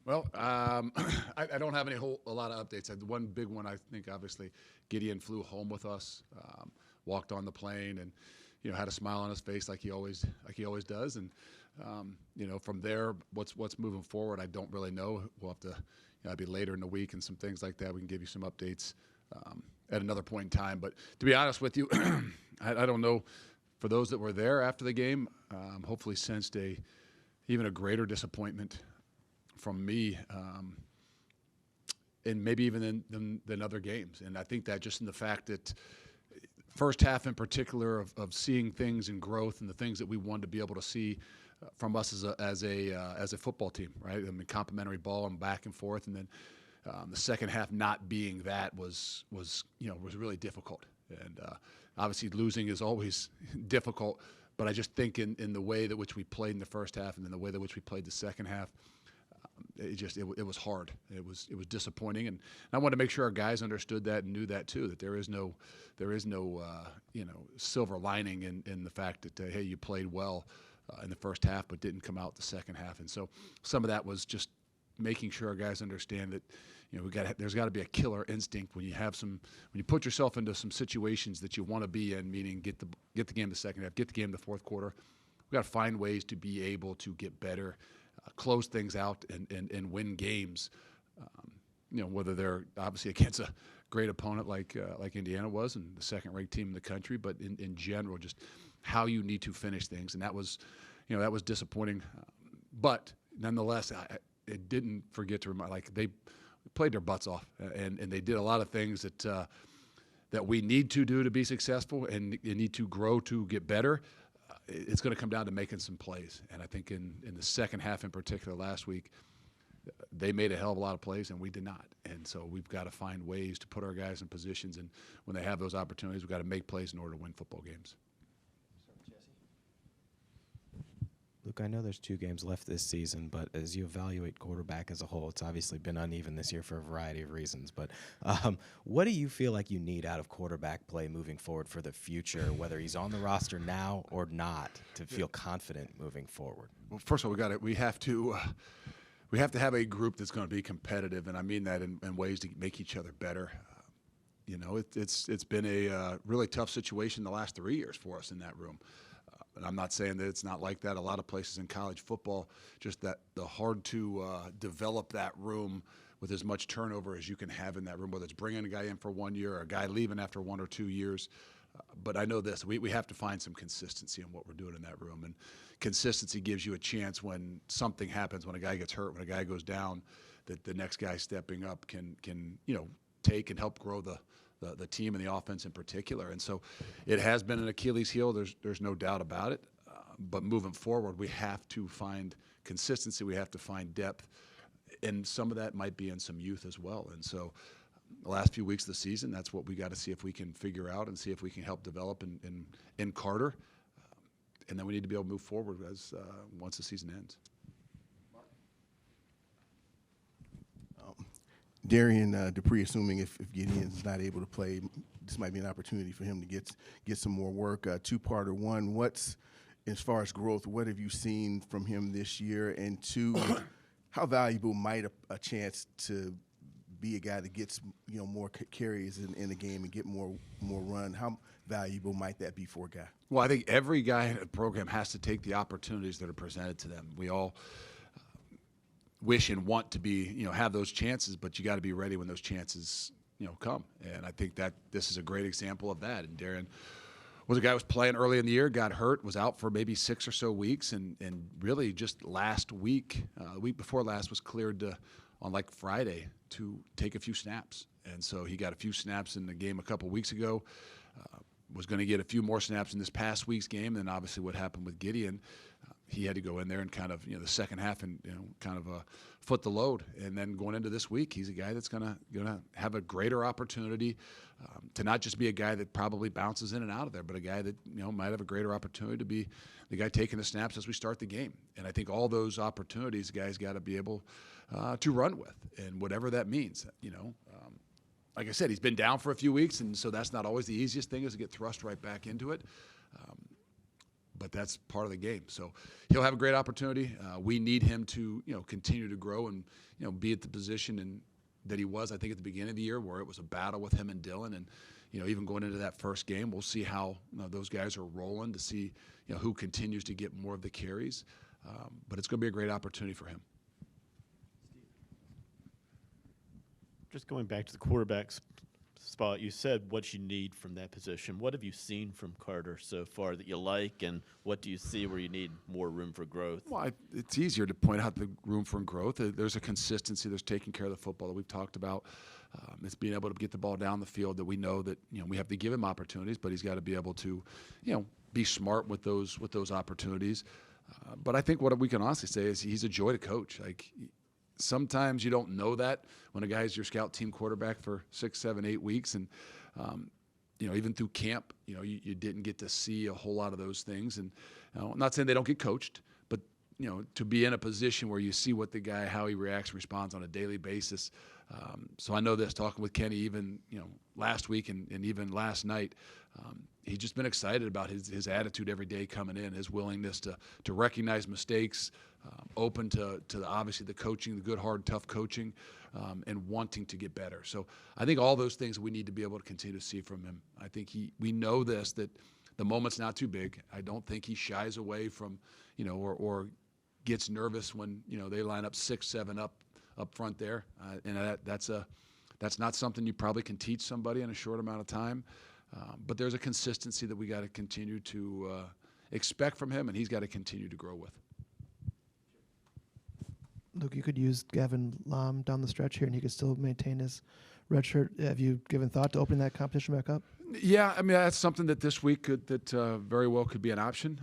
Well, I don't have a lot of updates. The one big one, I think, obviously, Gideon flew home with us, walked on the plane, and had a smile on his face like he always does. And from there, what's moving forward, I don't really know. We'll have to, it'll be later in the week and some things like that. We can give you some updates at another point in time. But to be honest with you, I don't know. For those that were there after the game, hopefully sensed even a greater disappointment from me, and maybe even than other games. And I think that just in the fact that first half in particular of seeing things and growth and the things that we wanted to be able to see from us as a football team, right? I mean, complimentary ball and back and forth, and then the second half not being that was really difficult. And obviously losing is always difficult, but I just think in the way that which we played in the first half and then the way that which we played the second half, it was hard. It was disappointing, and I wanted to make sure our guys understood that and knew that too. That there is no silver lining in the fact that hey, you played well in the first half but didn't come out the second half. And so some of that was just making sure our guys understand that there's got to be a killer instinct when you put yourself into some situations that you want to be in, meaning get the game the second half, get the game the fourth quarter. We got to find ways to be able to get better. Close things out and win games, whether they're obviously against a great opponent like Indiana was and the second-ranked team in the country, but in general, just how you need to finish things, and that was disappointing. But nonetheless, it didn't forget to remind, they played their butts off, and they did a lot of things that we need to do to be successful and need to grow to get better. It's going to come down to making some plays. And I think in the second half in particular last week, they made a hell of a lot of plays and we did not. And so we've got to find ways to put our guys in positions. And when they have those opportunities, we've got to make plays in order to win football games. Luke, I know there's 2 games left this season, but as you evaluate quarterback as a whole, it's obviously been uneven this year for a variety of reasons. But what do you feel like you need out of quarterback play moving forward for the future, whether he's on the roster now or not, to feel confident moving forward? Well, first of all, we have to have a group that's going to be competitive, and I mean that in ways to make each other better. It's been a really tough situation the last 3 years for us in that room. And I'm not saying that it's not like that. A lot of places in college football, just that the hard to develop that room with as much turnover as you can have in that room, whether it's bringing a guy in for 1 year or a guy leaving after 1 or 2 years. But I know this, we have to find some consistency in what we're doing in that room. And consistency gives you a chance when something happens, when a guy gets hurt, when a guy goes down, that the next guy stepping up can take and help grow the team and the offense in particular. And so it has been an Achilles heel. There's no doubt about it. But moving forward, we have to find consistency. We have to find depth. And some of that might be in some youth as well. And so the last few weeks of the season, that's what we got to see if we can figure out and see if we can help develop in Carter. And then we need to be able to move forward once the season ends. Darian Dupree, assuming if Gideon's not able to play, this might be an opportunity for him to get some more work. Two-parter. One, as far as growth, what have you seen from him this year? And two, how valuable might a chance to be a guy that gets more carries in the game and get more run? How valuable might that be for a guy? Well, I think every guy in the program has to take the opportunities that are presented to them. We all wish and want to be, have those chances, but you got to be ready when those chances, come. And I think that this is a great example of that. And Darren was a guy who was playing early in the year, got hurt, was out for maybe 6 or so weeks, and really just last week, the week before last, was cleared on Friday to take a few snaps. And so he got a few snaps in the game a couple weeks ago, was going to get a few more snaps in this past week's game. And then obviously what happened with Gideon, he had to go in there and kind of, the second half and, kind of foot the load. And then going into this week, he's a guy that's gonna have a greater opportunity to not just be a guy that probably bounces in and out of there, but a guy that, might have a greater opportunity to be the guy taking the snaps as we start the game. And I think all those opportunities, guys got to be able to run with, and whatever that means, like I said, he's been down for a few weeks, and so that's not always the easiest thing, is to get thrust right back into it. but that's part of the game. So he'll have a great opportunity. We need him to, continue to grow and, be at the position that he was, I think, at the beginning of the year, where it was a battle with him and Dylan. And, even going into that first game, we'll see how those guys are rolling to see, who continues to get more of the carries. But it's going to be a great opportunity for him. Just going back to the quarterback spot, you said what you need from that position. What have you seen from Carter so far that you like, and what do you see where you need more room for growth? Well, it's easier to point out the room for growth. There's a consistency. There's taking care of the football that we've talked about. It's being able to get the ball down the field that we know that, we have to give him opportunities, but he's got to be able to, be smart with those opportunities. But I think what we can honestly say is he's a joy to coach. Like, sometimes you don't know that when a guy's your scout team quarterback for 6, 7, 8 weeks. And, even through camp, you didn't get to see a whole lot of those things. And I'm not saying they don't get coached, but, to be in a position where you see what the guy, how he reacts and responds on a daily basis. So I know this, talking with Kenny even, last week and even last night, he's just been excited about his attitude every day coming in, his willingness to recognize mistakes, open to obviously the coaching, the good, hard, tough coaching, and wanting to get better. So I think all those things we need to be able to continue to see from him. I think we know this, that the moment's not too big. I don't think he shies away from, or gets nervous when, they line up 6, 7 up front there. And that's not something you probably can teach somebody in a short amount of time. But there's a consistency that we got to continue to expect from him, and he's got to continue to grow with. Luke, you could use Gavin Lam down the stretch here, and he could still maintain his red shirt. Have you given thought to opening that competition back up? Yeah, I mean, that's something that this week very well could be an option.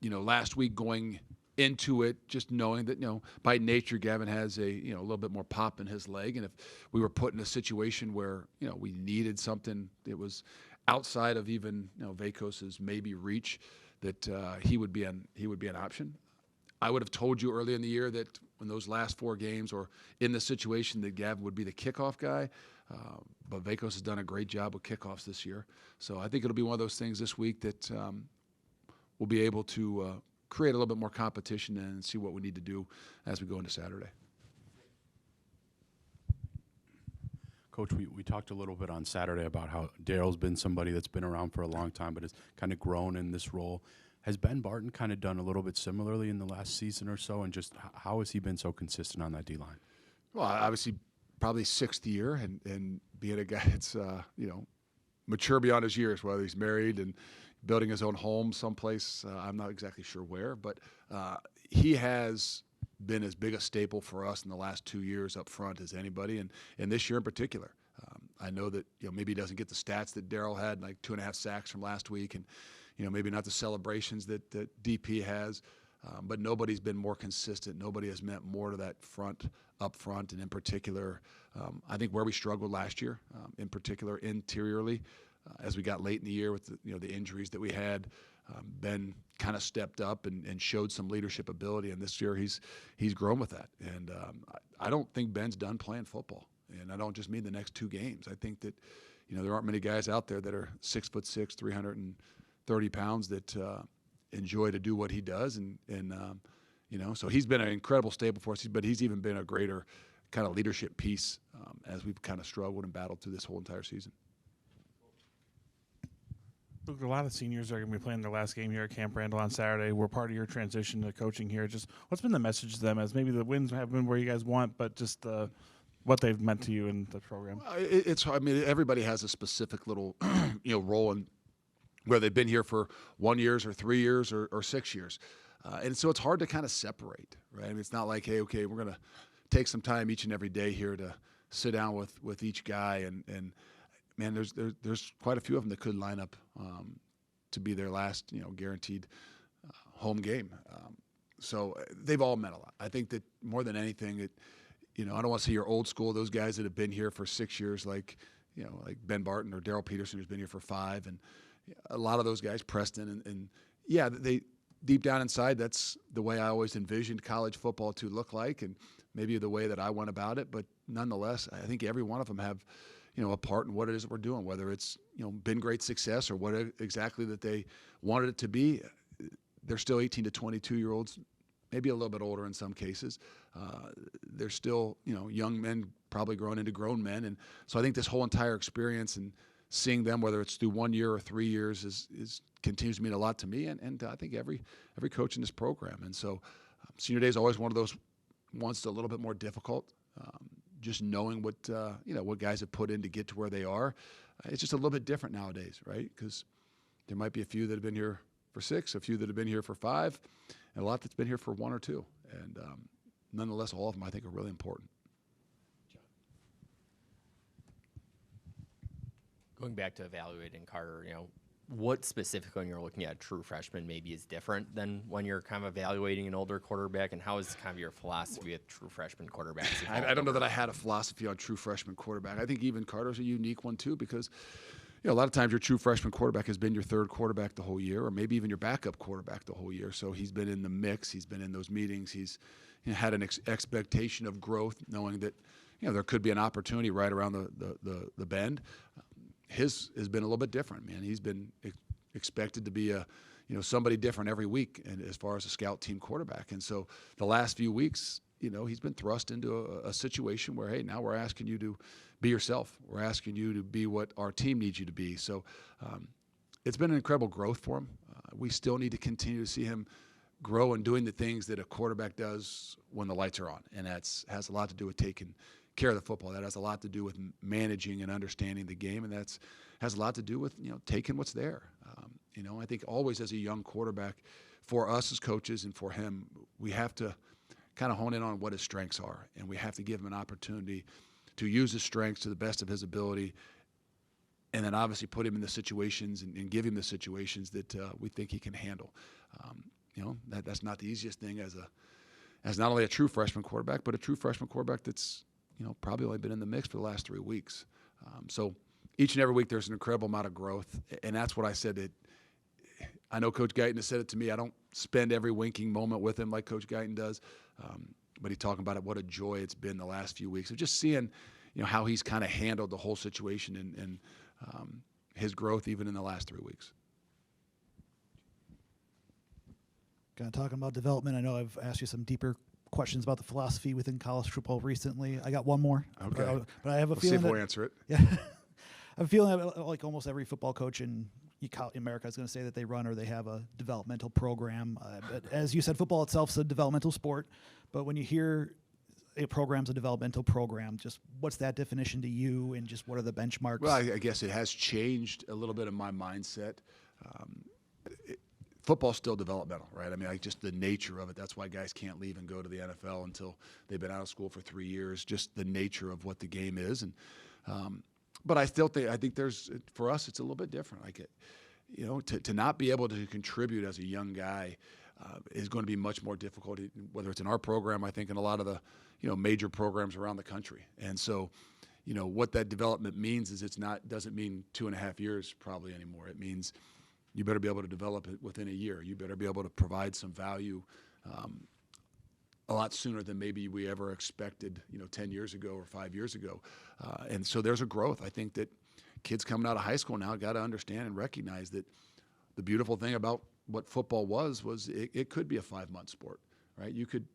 Last week going into it, just knowing that, by nature, Gavin has a little bit more pop in his leg. And if we were put in a situation where, we needed something that was outside of even, Vacos's maybe reach, that he would be an option. I would have told you early in the year that when those last 4 games or in the situation that Gavin would be the kickoff guy. But Vacos has done a great job with kickoffs this year. So I think it'll be one of those things this week that we'll be able to create a little bit more competition and see what we need to do as we go into Saturday. Coach, we talked a little bit on Saturday about how Daryl's been somebody that's been around for a long time but has kind of grown in this role. Has Ben Barton kind of done a little bit similarly in the last season or so, and just how has he been so consistent on that D-line? Well, obviously, probably 6th year, and being a guy that's, mature beyond his years, whether he's married and building his own home someplace, I'm not exactly sure where, but he has been as big a staple for us in the last 2 years up front as anybody, and this year in particular. I know that maybe he doesn't get the stats that Daryl had, like 2.5 sacks from last week, and maybe not the celebrations that DP has, but nobody's been more consistent. Nobody has meant more to that up front, and in particular, I think where we struggled last year, in particular interiorly, as we got late in the year with the injuries that we had, Ben kind of stepped up and showed some leadership ability, and this year he's grown with that. And I don't think Ben's done playing football, and I don't just mean the next 2 games. I think that there aren't many guys out there that are 6'6", 330 pounds that enjoy to do what he does, and so he's been an incredible staple for us. But he's even been a greater kind of leadership piece as we've kind of struggled and battled through this whole entire season. Look, a lot of seniors are going to be playing their last game here at Camp Randall on Saturday. We're part of your transition to coaching here. Just what's been the message to them, as maybe the wins haven't been where you guys want, but just what they've meant to you in the program? It's hard. I mean, everybody has a specific little role in whether they've been here for 1 year or 3 years or 6 years. And so it's hard to kind of separate, right? I mean, it's not like, hey, okay, we're going to take some time each and every day here to sit down with each guy. And man, there's quite a few of them that could line up to be their last, guaranteed home game. So they've all meant a lot. I think that more than anything, I don't want to say you're old school, those guys that have been here for 6 years, like Ben Barton or Daryl Peterson, who's been here for 5, and a lot of those guys, Preston, and yeah, they deep down inside, that's the way I always envisioned college football to look like, and maybe the way that I went about it. But nonetheless, I think every one of them have, a part in what it is that we're doing, whether it's, been great success or what exactly that they wanted it to be. they're still 18 to 22-year-olds, maybe a little bit older in some cases. They're still, young men probably growing into grown men. And so I think this whole entire experience and seeing them, whether it's through 1 year or 3 years, is continues to mean a lot to me, and I think every coach in this program. And so senior day is always one of those ones that's a little bit more difficult. Just knowing what what guys have put in to get to where they are, it's just a little bit different nowadays, right? Because there might be a few that have been here for 6, a few that have been here for 5, and a lot that's been here for 1 or 2. And nonetheless, all of them I think are really important. Going back to evaluating Carter, what specifically when you're looking at a true freshman maybe is different than when you're kind of evaluating an older quarterback, and how is kind of your philosophy with true freshman quarterbacks? I don't know that I had a philosophy on true freshman quarterback. I think even Carter's a unique one too, because a lot of times your true freshman quarterback has been your third quarterback the whole year, or maybe even your backup quarterback the whole year. So he's been in the mix. He's been in those meetings. He's had an expectation of growth, knowing that there could be an opportunity right around the bend. His has been a little bit different, man. He's been expected to be somebody different every week, and as far as a scout team quarterback. And so the last few weeks, he's been thrust into a situation where, hey, now we're asking you to be yourself. We're asking you to be what our team needs you to be. So it's been an incredible growth for him. We still need to continue to see him grow and doing the things that a quarterback does when the lights are on, and has a lot to do with taking care of the football. That has a lot to do with managing and understanding the game, and has a lot to do with taking what's there. I think always as a young quarterback, for us as coaches and for him, we have to kind of hone in on what his strengths are, and we have to give him an opportunity to use his strengths to the best of his ability, and then obviously put him in the situations and give him the situations that we think he can handle. That's not the easiest thing as not only a true freshman quarterback, but a true freshman quarterback that's probably only been in the mix for the last 3 weeks. So each and every week there's an incredible amount of growth, and that's what I said. I know Coach Guyton has said it to me. I don't spend every winking moment with him like Coach Guyton does, but he's talking about it. What a joy it's been the last few weeks of just seeing, how he's kind of handled the whole situation and his growth even in the last 3 weeks. Kind of talking about development. I know I've asked you some deeper questions about the philosophy within college football recently. I got one more. Okay. But I have a Let's feeling see if we'll answer it. Yeah. I have a feeling that, like almost every football coach in America is going to say that they run or they have a developmental program. But as you said, football itself is a developmental sport. But when you hear a program's a developmental program, just what's that definition to you, and just what are the benchmarks? Well, I guess it has changed a little bit of my mindset. Football's still developmental, right? I mean, just the nature of it. That's why guys can't leave and go to the NFL until they've been out of school for 3 years. Just the nature of what the game is, and but I think there's, for us, it's a little bit different. Like, to not be able to contribute as a young guy is going to be much more difficult. Whether it's in our program, I think in a lot of the major programs around the country. And so, what that development means is doesn't mean 2.5 years probably anymore. It means you better be able to develop it within a year. You better be able to provide some value a lot sooner than maybe we ever expected, 10 years ago or 5 years ago. And so there's a growth. I think that kids coming out of high school now got to understand and recognize that the beautiful thing about what football was it could be a 5-month sport, right? You could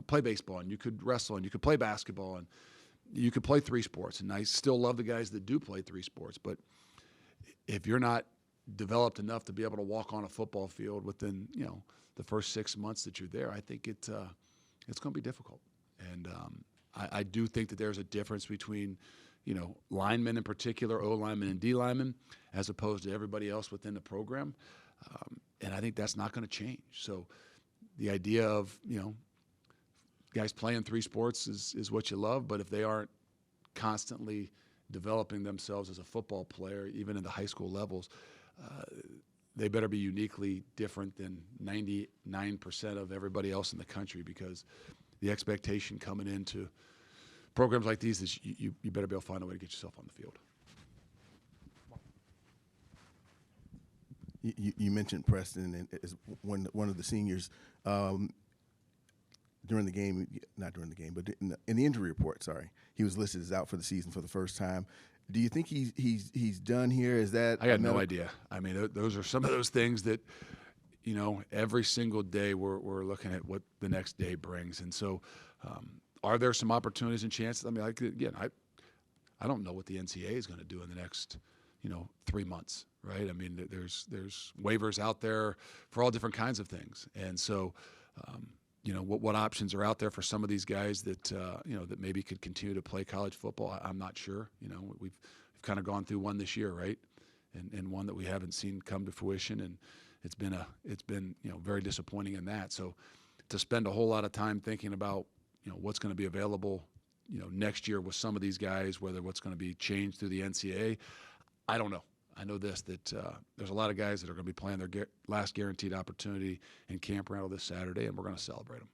play baseball, and you could wrestle, and you could play basketball, and you could play 3 sports. And I still love the guys that do play 3 sports, but if you're not developed enough to be able to walk on a football field within the first 6 months that you're there, I think it's going to be difficult. And I do think that there's a difference between linemen in particular, O linemen and D linemen, as opposed to everybody else within the program, and I think that's not going to change. So the idea of guys playing 3 sports is what you love, but if they aren't constantly developing themselves as a football player, even in the high school levels, they better be uniquely different than 99% of everybody else in the country, because the expectation coming into programs like these is you better be able to find a way to get yourself on the field. You mentioned Preston as one of the seniors. During the game, not during the game, but in the injury report, he was listed as out for the season for the first time. Do you think he's done here? Is that I got no idea. I mean, those are some of those things that you know, every single day we're looking at what the next day brings. And so are there some opportunities and chances? I mean, again, I don't know what the NCAA is going to do in the next, 3 months, right? I mean, there's waivers out there for all different kinds of things. And so, what options are out there for some of these guys that, that maybe could continue to play college football? I'm not sure. We've kind of gone through one this year, right? And one that we haven't seen come to fruition. And it's been very disappointing in that. So to spend a whole lot of time thinking about, what's going to be available, next year with some of these guys, whether what's going to be changed through the NCAA, I don't know. I know that there's a lot of guys that are going to be playing their last guaranteed opportunity in Camp Randall this Saturday, and we're going to celebrate them.